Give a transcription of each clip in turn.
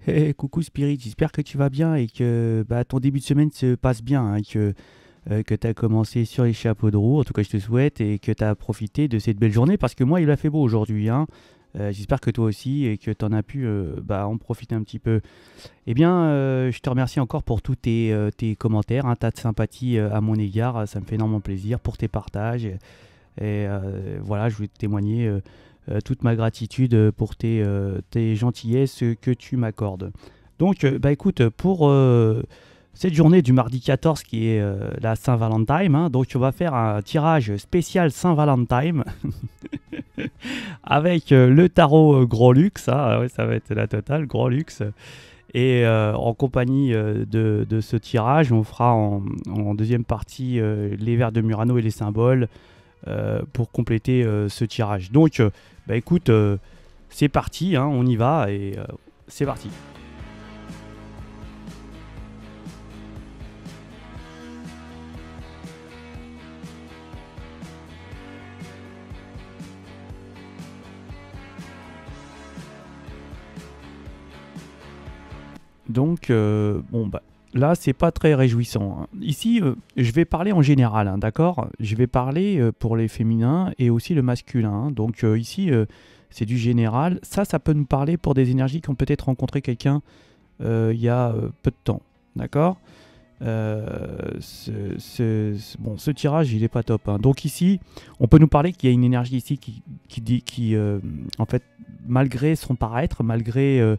Hey, coucou Spirit, j'espère que tu vas bien et que ton début de semaine se passe bien, hein, que tu as commencé sur les chapeaux de roue, en tout cas je te souhaite, et que tu as profité de cette belle journée parce que moi il a fait beau aujourd'hui, hein. J'espère que toi aussi et que tu en as pu en profiter un petit peu. Eh bien, je te remercie encore pour tous tes commentaires, hein, ta sympathie à mon égard, ça me fait énormément plaisir pour tes partages. Voilà, je voulais te témoigner toute ma gratitude pour tes gentillesses que tu m'accordes. Donc, écoute, pour cette journée du mardi 14 qui est la Saint-Valentin, hein, donc on va faire un tirage spécial Saint-Valentin avec le tarot Gros Luxe, hein, ouais, ça va être la totale, Gros Luxe. Et en compagnie de ce tirage, on fera en deuxième partie les vers de Murano et les symboles pour compléter ce tirage. Donc, écoute, c'est parti, hein, on y va et c'est parti. Donc, là, c'est pas très réjouissant, hein. Ici, je vais parler en général, hein, d'accord. Je vais parler pour les féminins et aussi le masculin, hein. Donc, ici, c'est du général. Ça peut nous parler pour des énergies qui ont peut-être rencontré quelqu'un il y a peu de temps, d'accord. Ce tirage, il est pas top, hein. Donc ici, on peut nous parler qu'il y a une énergie ici qui en fait, malgré son paraître, malgré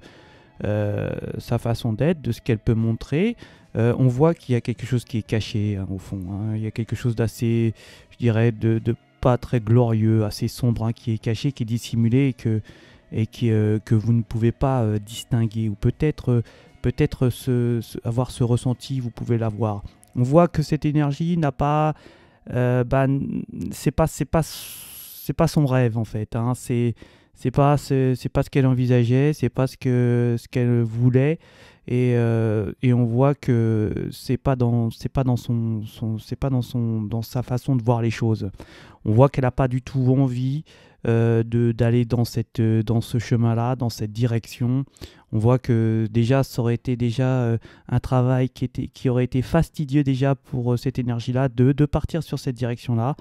sa façon d'être, de ce qu'elle peut montrer, on voit qu'il y a quelque chose qui est caché, hein, au fond, hein. Il y a quelque chose d'assez, je dirais, de pas très glorieux, assez sombre, hein, qui est caché, qui est dissimulé que vous ne pouvez pas distinguer. Ou peut-être avoir ce ressenti, vous pouvez l'avoir. On voit que cette énergie n'a pas... c'est pas son rêve en fait, hein. C'est pas ce qu'elle envisageait, c'est pas ce qu'elle voulait, et on voit que c'est pas dans dans sa façon de voir les choses. On voit qu'elle n'a pas du tout envie d'aller dans ce chemin-là, dans cette direction. On voit que déjà ça aurait été déjà un travail qui aurait été fastidieux déjà pour cette énergie-là de partir sur cette direction-là,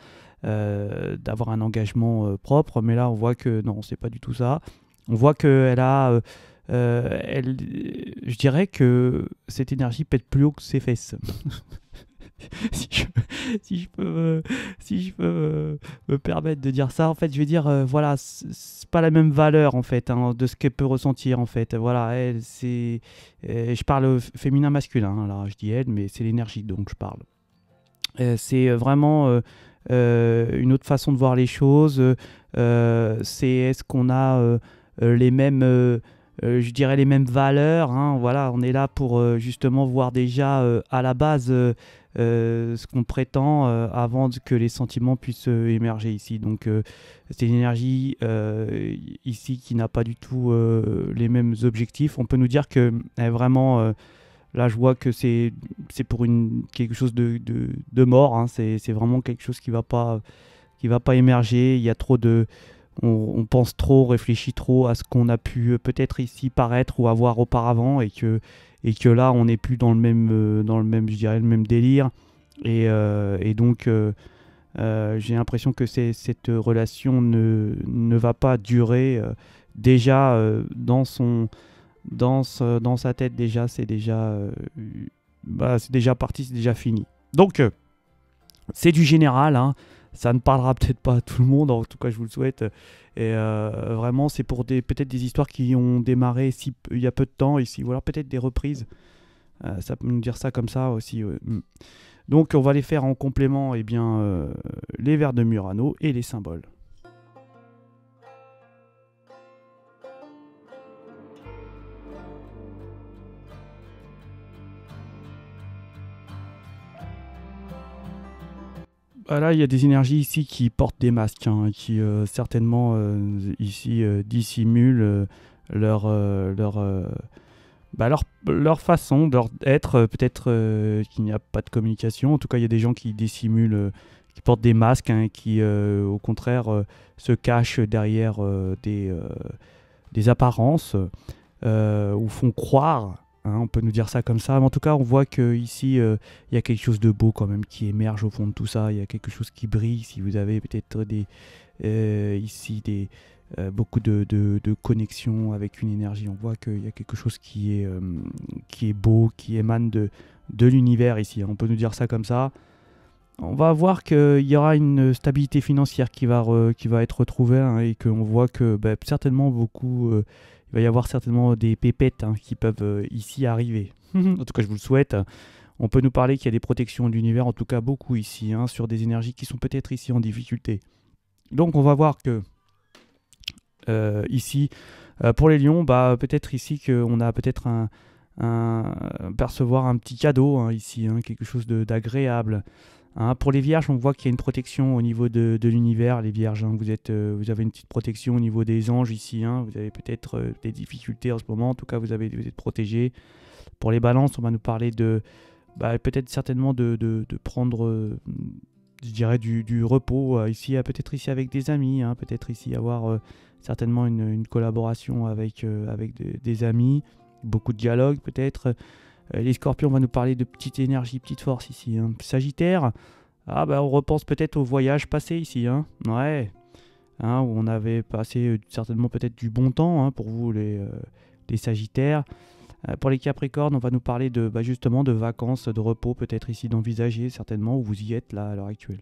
d'avoir un engagement propre, mais là on voit que non, c'est pas du tout ça. On voit qu'elle a, je dirais que cette énergie pète plus haut que ses fesses. si, je, si je peux, si je peux me permettre de dire ça, en fait, je vais dire, voilà, c'est pas la même valeur en fait, hein, de ce qu'elle peut ressentir en fait. Voilà, elle, je parle féminin masculin, hein, là, je dis elle, mais c'est l'énergie dont je parle. C'est vraiment une autre façon de voir les choses. C'est est-ce qu'on a les mêmes, je dirais les mêmes valeurs, hein. Voilà, on est là pour justement voir déjà à la base ce qu'on prétend avant que les sentiments puissent émerger ici. Donc c'est une énergie ici qui n'a pas du tout les mêmes objectifs. On peut nous dire que elle est vraiment là, je vois que c'est pour quelque chose de mort, hein. C'est vraiment quelque chose qui va pas émerger. Il y a trop de, on pense trop, on réfléchit trop à ce qu'on a pu peut-être ici paraître ou avoir auparavant, et que là, on n'est plus dans le même, je dirais, le même délire. Et donc, j'ai l'impression que cette relation ne va pas durer. Déjà, dans sa tête, déjà, c'est déjà parti, c'est déjà fini. Donc, c'est du général, hein. Ça ne parlera peut-être pas à tout le monde, en tout cas je vous le souhaite. Et vraiment, c'est pour peut-être des histoires qui ont démarré il y a peu de temps ici, ou alors peut-être des reprises. Ça peut nous dire ça comme ça aussi, ouais. Donc on va les faire en complément, eh bien, les vers de Murano et les symboles. Là, il y a des énergies ici qui portent des masques, hein, qui certainement ici dissimulent leur façon d'être. Peut-être qu'il n'y a pas de communication. En tout cas, il y a des gens qui dissimulent, qui portent des masques, hein, qui au contraire se cachent derrière des apparences. ou font croire. Hein, on peut nous dire ça comme ça, mais en tout cas, on voit qu'ici, il y a quelque chose de beau quand même qui émerge au fond de tout ça. Il y a quelque chose qui brille. Si vous avez peut-être ici beaucoup de connexions avec une énergie, on voit qu'il y a quelque chose qui est beau, qui émane de l'univers ici. On peut nous dire ça comme ça. On va voir qu'il y aura une stabilité financière qui va être retrouvée, hein, et qu'on voit que certainement il va y avoir certainement des pépettes, hein, qui peuvent ici arriver. En tout cas, je vous le souhaite. On peut nous parler qu'il y a des protections de l'univers, en tout cas beaucoup ici, hein, sur des énergies qui sont peut-être ici en difficulté. Donc on va voir que ici, pour les lions, peut-être ici qu'on a peut-être percevoir un petit cadeau, hein, ici, hein, quelque chose d'agréable. Hein, pour les vierges, on voit qu'il y a une protection au niveau de l'univers. Les vierges, hein, vous avez une petite protection au niveau des anges ici. Hein, vous avez peut-être des difficultés en ce moment. En tout cas, vous êtes protégés. Pour les balances, on va nous parler peut-être certainement de prendre, je dirais, du repos. Ici, peut-être ici avec des amis. Hein, peut-être ici avoir certainement une collaboration avec des amis. Beaucoup de dialogue peut-être. Les scorpions, on va nous parler de petite énergie, petite force ici. Hein. Sagittaire, on repense peut-être au voyage passé ici. Hein. Ouais. Hein, où on avait passé certainement peut-être du bon temps, hein, pour vous les Sagittaires. Pour les Capricornes, on va nous parler justement de vacances, de repos peut-être ici d'envisager certainement, où vous y êtes là à l'heure actuelle.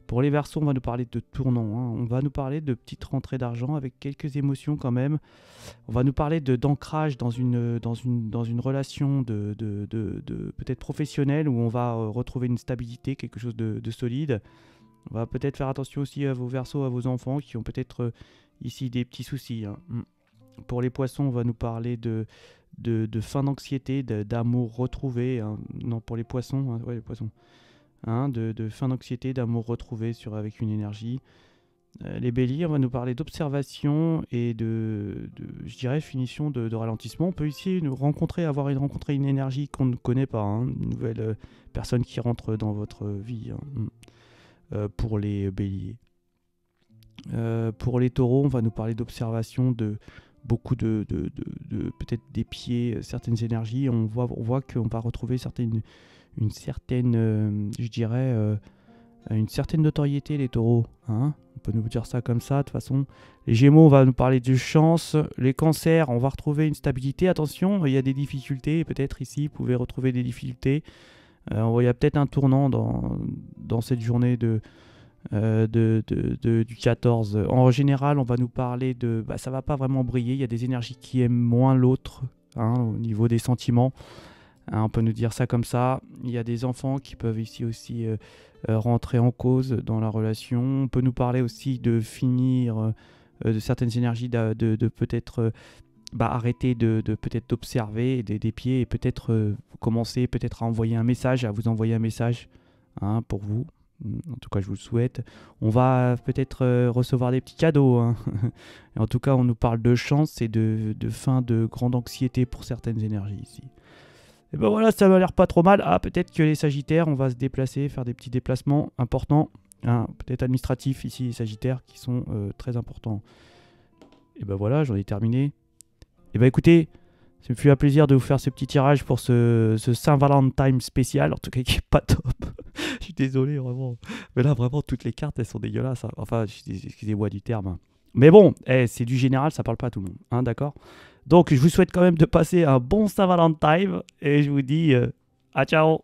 Pour les Verseaux, on va nous parler de tournants, hein. On va nous parler de petites rentrées d'argent avec quelques émotions quand même. On va nous parler d'ancrage dans une relation de peut-être professionnelle, où on va retrouver une stabilité, quelque chose de solide. On va peut-être faire attention aussi à vos Verseaux, à vos enfants qui ont peut-être ici des petits soucis. Hein. Pour les Poissons, on va nous parler de fin d'anxiété, d'amour retrouvé. Hein. Non, pour les Poissons, hein, ouais, les Poissons. Hein, de fin d'anxiété, d'amour retrouvé avec une énergie. Les Béliers, on va nous parler d'observation et je dirais, finition de ralentissement. On peut ici rencontrer une énergie qu'on ne connaît pas, hein, une nouvelle personne qui rentre dans votre vie, hein, pour les Béliers. Pour les Taureaux, on va nous parler d'observation, de beaucoup de peut-être des pieds, certaines énergies. On voit qu'on va retrouver une certaine, je dirais, une certaine notoriété, les Taureaux. Hein, on peut nous dire ça comme ça, de toute façon. Les Gémeaux, on va nous parler de chance. Les Cancers, on va retrouver une stabilité. Attention, il y a des difficultés. Peut-être ici, vous pouvez retrouver des difficultés. Il y a peut-être un tournant dans cette journée du 14. En général, on va nous parler ça va pas vraiment briller. Il y a des énergies qui aiment moins l'autre, hein, au niveau des sentiments. Hein, on peut nous dire ça comme ça. Il y a des enfants qui peuvent ici aussi rentrer en cause dans la relation. On peut nous parler aussi de finir de certaines énergies, de peut-être arrêter de peut-être d'observer des pieds, et peut-être commencer peut-être à vous envoyer un message, hein, pour vous. En tout cas, je vous le souhaite. On va peut-être recevoir des petits cadeaux. Hein. Et en tout cas, on nous parle de chance et de fin de grande anxiété pour certaines énergies ici. Et ben voilà, ça m'a l'air pas trop mal. Peut-être que les Sagittaires, on va se déplacer, faire des petits déplacements importants, hein, peut-être administratifs ici, les Sagittaires, qui sont très importants. Et ben voilà, j'en ai terminé. Et ben écoutez, ça me fait un plaisir de vous faire ce petit tirage pour ce Saint-Valentin spécial, en tout cas qui est pas top. Je suis désolé, vraiment. Mais là, vraiment, toutes les cartes, elles sont dégueulasses. Hein. Enfin, excusez-moi du terme. Hein. Mais bon, c'est du général, ça parle pas à tout le monde. Hein, d'accord ? Donc, je vous souhaite quand même de passer un bon Saint-Valentin. Et je vous dis à ciao.